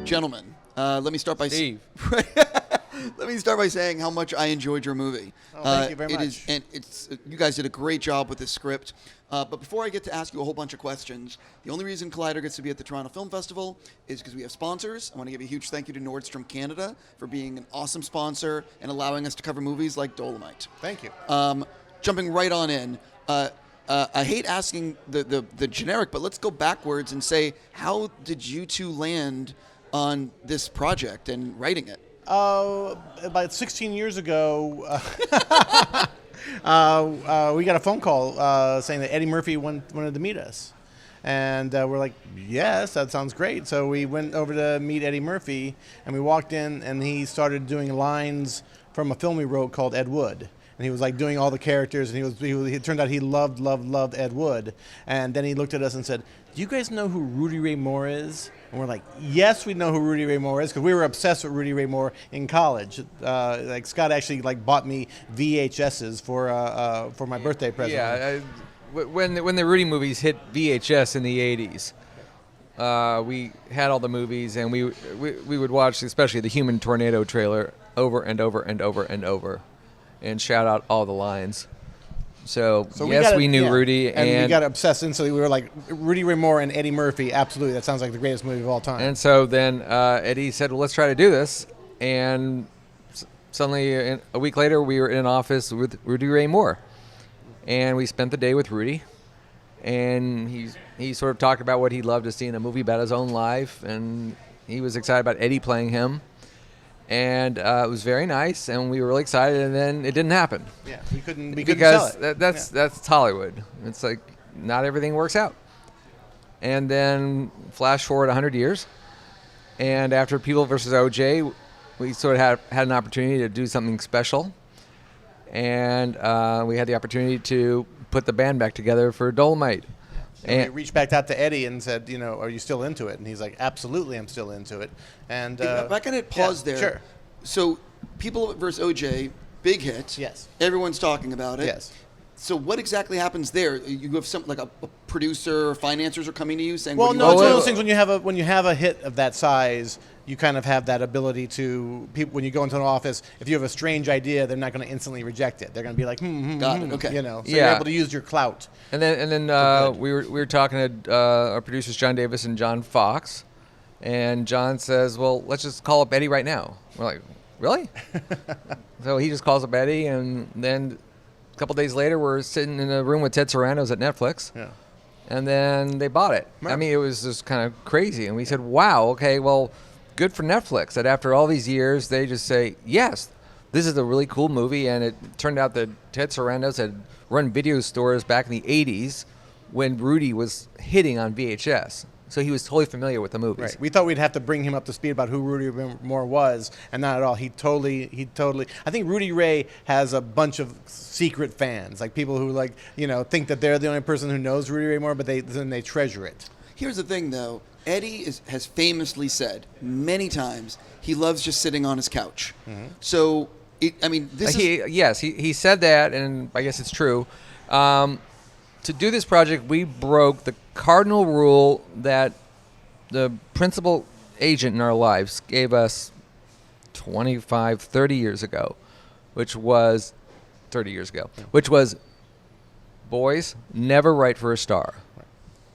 Gentlemen, let me start by Steve. let me start by saying how much I enjoyed your movie. Thank you very much. You guys did a great job with this script. But before I get to ask you a whole bunch of questions, the only reason Collider gets to be at the Toronto Film Festival is because we have sponsors. I want to give a huge thank you to Nordstrom Canada for being an awesome sponsor and allowing us to cover movies like Dolemite. Thank you. Jumping right on in, I hate asking the generic, but let's go backwards and say, how did you two land on this project and writing it? About 16 years ago, we got a phone call saying that Eddie Murphy wanted to meet us. And we're like, yes, that sounds great. So we went over to meet Eddie Murphy, and we walked in, and he started doing lines from a film he wrote called Ed Wood. And he was like doing all the characters, and it turned out he loved Ed Wood. And then he looked at us and said, do you guys know who Rudy Ray Moore is? And we're like, yes, we know who Rudy Ray Moore is, because we were obsessed with Rudy Ray Moore in college. Like Scott actually bought me VHSs for my birthday present. Yeah, when the Rudy movies hit VHS in the 80s, we had all the movies, and we would watch, especially the Human Tornado trailer, over and over and over and over, and shout out all the lines. So yes, we knew Rudy, and we got obsessed instantly. We were like, Rudy Ray Moore and Eddie Murphy, absolutely. That sounds like the greatest movie of all time. And so then Eddie said, well, let's try to do this. And suddenly, a week later, we were in an office with Rudy Ray Moore. And we spent the day with Rudy. And he sort of talked about what he'd love to see in a movie about his own life. And he was excited about Eddie playing him. And it was very nice, and we were really excited, and then it didn't happen. Yeah, we couldn't sell it. That's Hollywood. It's like not everything works out. And then flash forward 100 years, and after People vs. O.J., we sort of had an opportunity to do something special, and we had the opportunity to put the band back together for Dolemite. And we reached back out to Eddie and said, are you still into it? And he's like, absolutely, I'm still into it. And if I can hit pause there. Sure. So, People vs. OJ, big hit. Yes. Everyone's talking about it. Yes. So what exactly happens there? You have some like a producer or financiers are coming to you saying, well, what do no, you it's want one to of those do? things when you have a hit of that size, you kind of have that ability to when you go into an office, if you have a strange idea, they're not going to instantly reject it. They're going to be like, Got it. Okay. So you're able to use your clout. And then we were talking to our producers John Davis and John Fox, and John says, well, let's just call up Eddie right now. We're like, really? So he just calls up Eddie, and then a couple days later, we're sitting in a room with Ted Sarandos at Netflix. Yeah. And then they bought it. Right. I mean, it was just kind of crazy. And we said, wow, okay, well, good for Netflix that after all these years, they just say, yes, this is a really cool movie. And it turned out that Ted Sarandos had run video stores back in the 80s when Rudy was hitting on VHS. So he was totally familiar with the movies. Right. We thought we'd have to bring him up to speed about who Rudy Ray Moore was, and not at all. He totally. I think Rudy Ray has a bunch of secret fans, like people who think that they're the only person who knows Rudy Ray Moore, but they treasure it. Here's the thing, though. Eddie has famously said many times he loves just sitting on his couch. Mm-hmm. So, he said that, and I guess it's true. To do this project, we broke the cardinal rule that the principal agent in our lives gave us 25, 30 years ago, which was boys, never write for a star.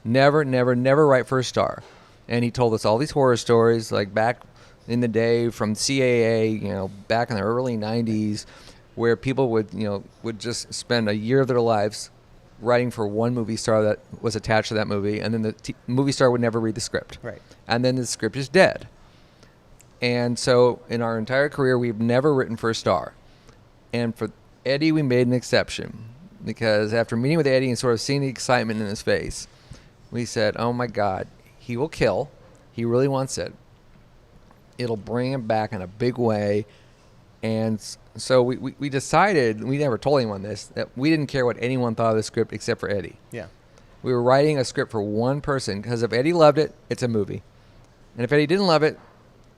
Never write for a star. And he told us all these horror stories, like back in the day from CAA, back in the early 90s, where people would just spend a year of their lives writing for one movie star that was attached to that movie, and then the movie star would never read the script. Right. And then the script is dead. And so in our entire career, we've never written for a star. And for Eddie, we made an exception, because after meeting with Eddie and sort of seeing the excitement in his face, we said, oh my God, he will kill. He really wants it. It'll bring him back in a big way. And so we decided, we never told anyone this, that we didn't care what anyone thought of the script except for Eddie. Yeah. We were writing a script for one person, because if Eddie loved it, it's a movie. And if Eddie didn't love it,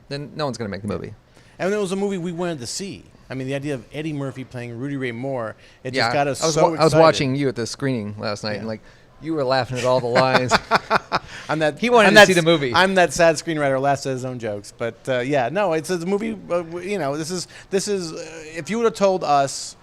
then no one's going to make the movie. And it was a movie we wanted to see. I mean, the idea of Eddie Murphy playing Rudy Ray Moore, it just got us so excited. I was watching you at the screening last night, and you were laughing at all the lines. I'm that. He wanted I'm to that, see the movie. I'm that sad screenwriter who laughs at his own jokes. But yeah, no, it's a movie. This is if you would have told us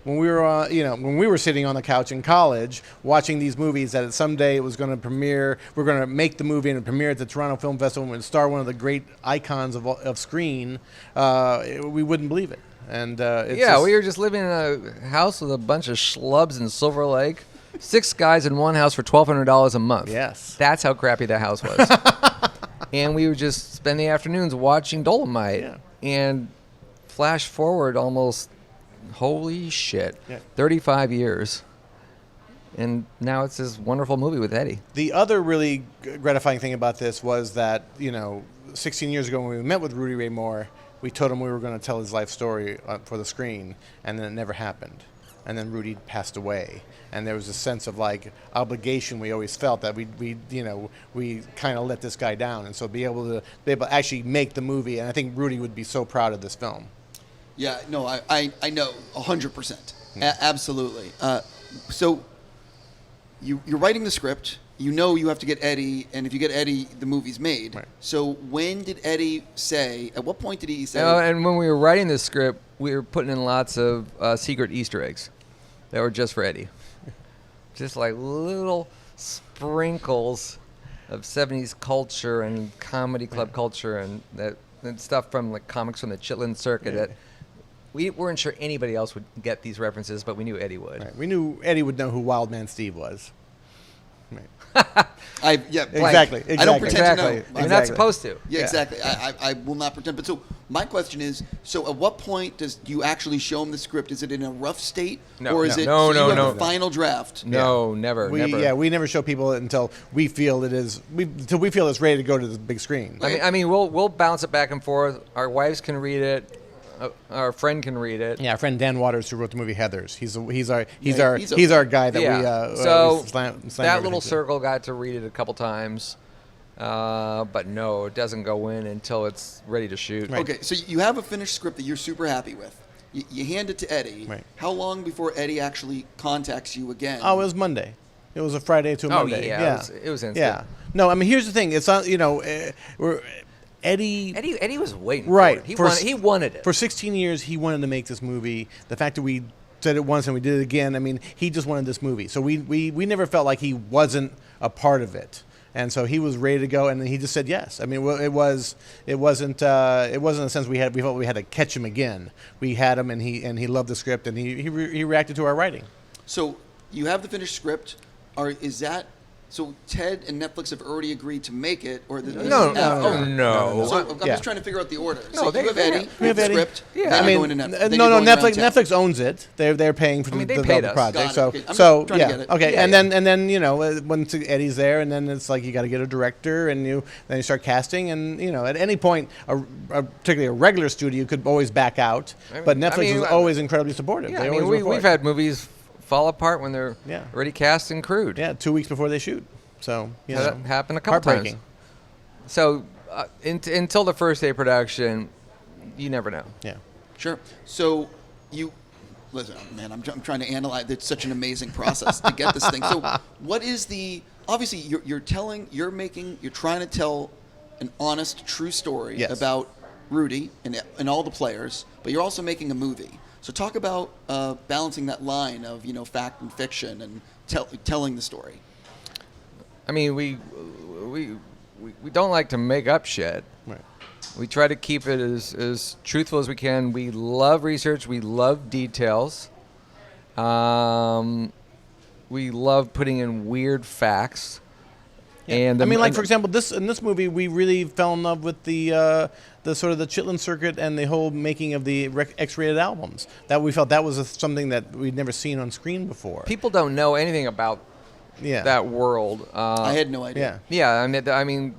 when we were when we were sitting on the couch in college watching these movies that someday it was going to premiere, we're going to make the movie and premiere at the Toronto Film Festival and star one of the great icons of screen, we wouldn't believe it. And we were just living in a house with a bunch of schlubs in Silver Lake. 6 guys in one house for $1,200 a month. Yes. That's how crappy that house was. And we would just spend the afternoons watching Dolemite. Yeah. And flash forward almost, holy shit, 35 years. And now it's this wonderful movie with Eddie. The other really gratifying thing about this was that, 16 years ago when we met with Rudy Ray Moore, we told him we were going to tell his life story for the screen, and then it never happened. And then Rudy passed away, and there was a sense of obligation we always felt that we kind of let this guy down, and so be able to actually make the movie. And I think Rudy would be so proud of this film. Yeah, no, I know 100%, absolutely. So you're writing the script. You have to get Eddie, and if you get Eddie, the movie's made. Right. So when did Eddie say? At what point did he say? And when we were writing this script, we were putting in lots of secret Easter eggs that were just for Eddie, just like little sprinkles of '70s culture and comedy club culture and stuff from comics from the Chitlin circuit that we weren't sure anybody else would get these references, but we knew Eddie would. Right. We knew Eddie would know who Wild Man Steve was. Right. Exactly. I don't pretend to know. You're not supposed to. Yeah, exactly. I will not pretend. But so my question is: so at what point do you actually show him the script? Is it in a rough state, or is it a final draft? No, never. We never show people it until we feel until we feel it's ready to go to the big screen. I mean, we'll bounce it back and forth. Our wives can read it. Our friend can read it. Yeah, our friend Dan Waters, who wrote the movie Heathers. He's our guy that we so slam that little circle got to read it a couple times, but no, it doesn't go in until it's ready to shoot. Right. Okay, so you have a finished script that you're super happy with. You hand it to Eddie. Right. How long before Eddie actually contacts you again? Oh, it was Monday. It was a Friday to a Monday. Yeah. It was instant. Yeah. No, I mean, here's the thing. It's not, Eddie was waiting right. for it. He wanted it. For 16 years, he wanted to make this movie. The fact that we said it once and we did it again, I mean, he just wanted this movie. So we never felt like he wasn't a part of it. And so he was ready to go, and then he just said yes. I mean, it wasn't a sense we felt we had to catch him again. We had him, and he loved the script, and he reacted to our writing. So you have the finished script. So Ted and Netflix have already agreed to make it, or no. So I'm just trying to figure out the order. No, so you have Eddie, we have the Eddie. script. Yeah, then I you're mean, going to Netflix. no, Netflix owns it. They're paying for the paid us. project. Got it. So I'm trying to get it. okay. Yeah, and then once Eddie's there, and then it's like you got to get a director, and then you start casting, and at any point, particularly a regular studio could always back out, but Netflix is always incredibly supportive. Yeah, we've had movies fall apart when they're already cast and crewed. Yeah, 2 weeks before they shoot. So that happened a couple times. So until the first day of production, you never know. Yeah, sure. So listen, man. I'm trying to analyze. It's such an amazing process to get this thing. So what is obviously you're trying to tell an honest, true story about Rudy and all the players, but you're also making a movie. So talk about balancing that line of fact and fiction and telling the story. I mean, we don't like to make up shit. Right. We try to keep it as truthful as we can. We love research. We love details. We love putting in weird facts. Yeah. And for example, in this movie, we really fell in love with the sort of the Chitlin circuit and the whole making of the X-rated albums. That we felt that was something that we'd never seen on screen before. People don't know anything about that world. I had no idea. Yeah, I mean,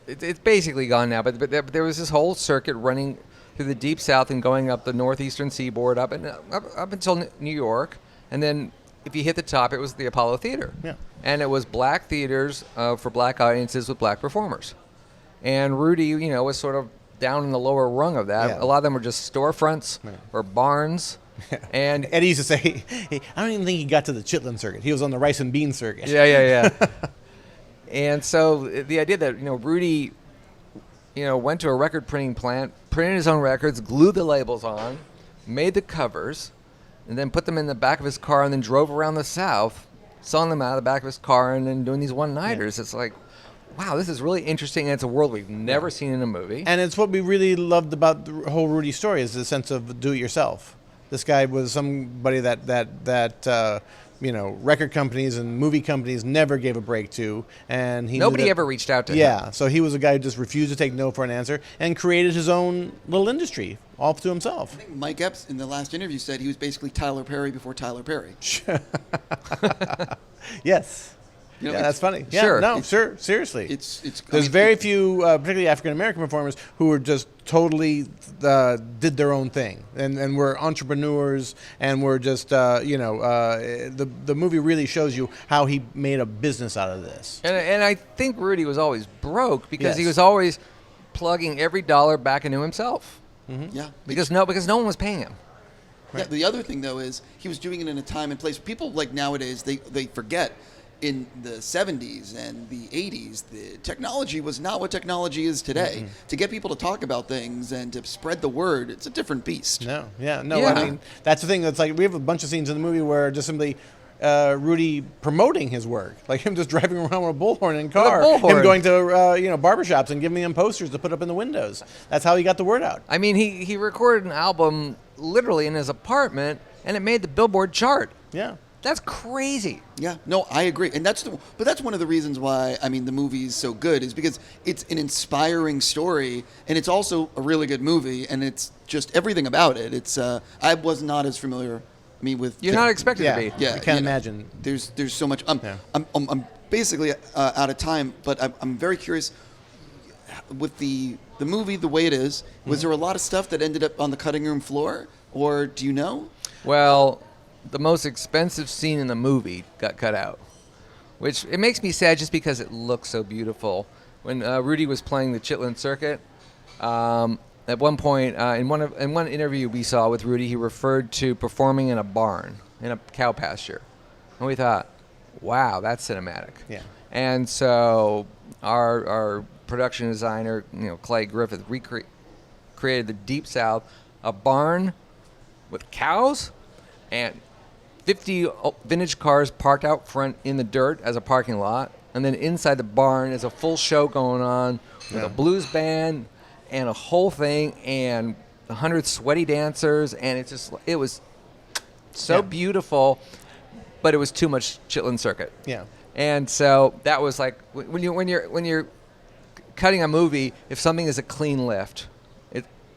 it's basically gone now. But there was this whole circuit running through the deep south and going up the northeastern seaboard up until New York, and then if you hit the top, it was the Apollo Theater. Yeah. And it was black theaters for black audiences with black performers. And Rudy, was sort of down in the lower rung of that. Yeah. A lot of them were just storefronts or barns. And Eddie used to say, I don't even think he got to the Chitlin circuit. He was on the rice and bean circuit. Yeah. And so the idea that, Rudy, went to a record printing plant, printed his own records, glued the labels on, made the covers, and then put them in the back of his car and then drove around the South, selling them out of the back of his car and then doing these one-nighters. It's like, wow, this is really interesting, and it's a world we've never seen in a movie. And it's what we really loved about the whole Rudy story is the sense of do-it-yourself. This guy was somebody that record companies and movie companies never gave a break to, and nobody ever reached out to him. Yeah, so he was a guy who just refused to take no for an answer and created his own little industry all to himself. I think Mike Epps in the last interview said he was basically Tyler Perry before Tyler Perry. Yes. You know, Yeah, that's funny. Yeah, Sure. no, sure, seriously. It's. There's very few, particularly African American performers, who were just totally did their own thing and were entrepreneurs and were just the movie really shows you how he made a business out of this. And I think Rudy was always broke because he Yes. was always plugging every dollar back into himself. Yeah. Because no one was paying him. Yeah, the other thing though is he was doing it in a time and place. People like nowadays they forget. In the 70s and the 80s, the technology was not what technology is today. Mm-hmm. To get people to talk about things and to spread the word, it's a different beast. No, Yeah. I mean, that's the thing. That's like we have a bunch of scenes in the movie where just simply Rudy promoting his work, like him just driving around with a bullhorn in a car, bullhorn. him going to barbershops and giving them posters to put up in the windows. That's how he got the word out. I mean, he recorded an album literally in his apartment, and it made the Billboard chart. Yeah. That's crazy. Yeah, no, I agree, and that's one of the reasons why the movie is so good is because it's an inspiring story, and it's also a really good movie, and it's just everything about it. It's I was not as familiar. With You're not expected to be. Yeah, I can't imagine. There's so much. I'm basically out of time, but I'm very curious with the movie the way it is. Was there a lot of stuff that ended up on the cutting room floor, or do you know? Well, the most expensive scene in the movie got cut out, which it makes me sad just because it looks so beautiful. When Rudy was playing the Chitlin Circuit, at one point in one interview we saw with Rudy, he referred to performing in a barn in a cow pasture, and we thought, wow, that's cinematic. Yeah. And so our production designer, Clay Griffith, created the Deep South, a barn with cows and 50 vintage cars parked out front in the dirt as a parking lot, and then inside the barn is a full show going on with a blues band and a whole thing and 100 sweaty dancers, and it was so beautiful, but it was too much Chitlin Circuit. Yeah. And so that was like when you're cutting a movie, if something is a clean lift,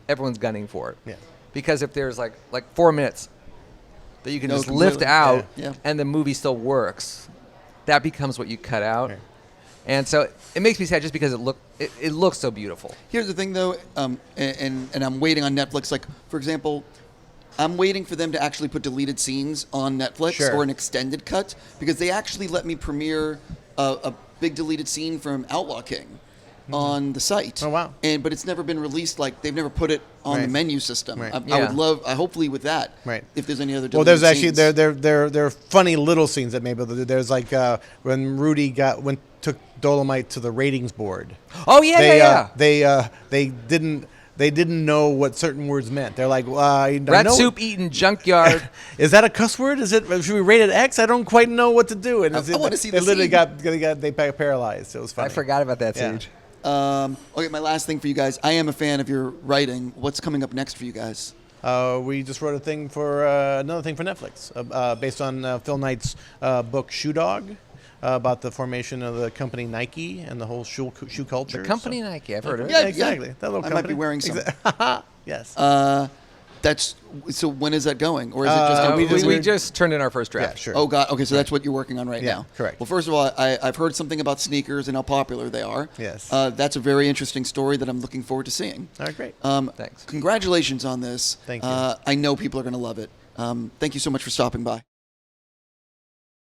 everyone's gunning for it. Yeah. Because if there's like 4 minutes that you can just completely. lift out Yeah. and the movie still works, that becomes what you cut out. Right. And so it makes me sad just because it looks so beautiful. Here's the thing, though, and I'm waiting on Netflix. Like, for example, I'm waiting for them to actually put deleted scenes on Netflix Sure. or an extended cut because they actually let me premiere a big deleted scene from Outlaw King on the site. Oh, wow. But it's never been released. Like, they've never put it on the Right. menu system. Right. I would love, hopefully, with that. Right. If there's any other Well, deleted there's actually scenes. there are funny little scenes that maybe there's like when Rudy took Dolemite to the ratings board. Oh yeah, They didn't know what certain words meant. They're like, I Rat know soup eating junkyard. Is that a cuss word? Should we rate it X? I don't quite know what to do. And I wanna see they the literally scene. they paralyzed. It was funny. I forgot about that Yeah. siege. Okay, my last thing for you guys. I am a fan of your writing. What's coming up next for you guys? We just wrote another thing for Netflix based on Phil Knight's book Shoe Dog about the formation of the company Nike and the whole shoe culture. The company Nike, I've heard of it. Yeah, exactly. yeah. That little I company. might be wearing some. Yes. So when is that going, or is it just? Gonna be We just turned in our first draft. Yeah, sure. Oh God. Okay, so that's what you're working on right Yeah, now. correct. Well, first of all, I've heard something about sneakers and how popular they are. Yes. That's a very interesting story that I'm looking forward to seeing. All right, great. Thanks. Congratulations on this. Thank you. I know people are going to love it. Thank you so much for stopping by.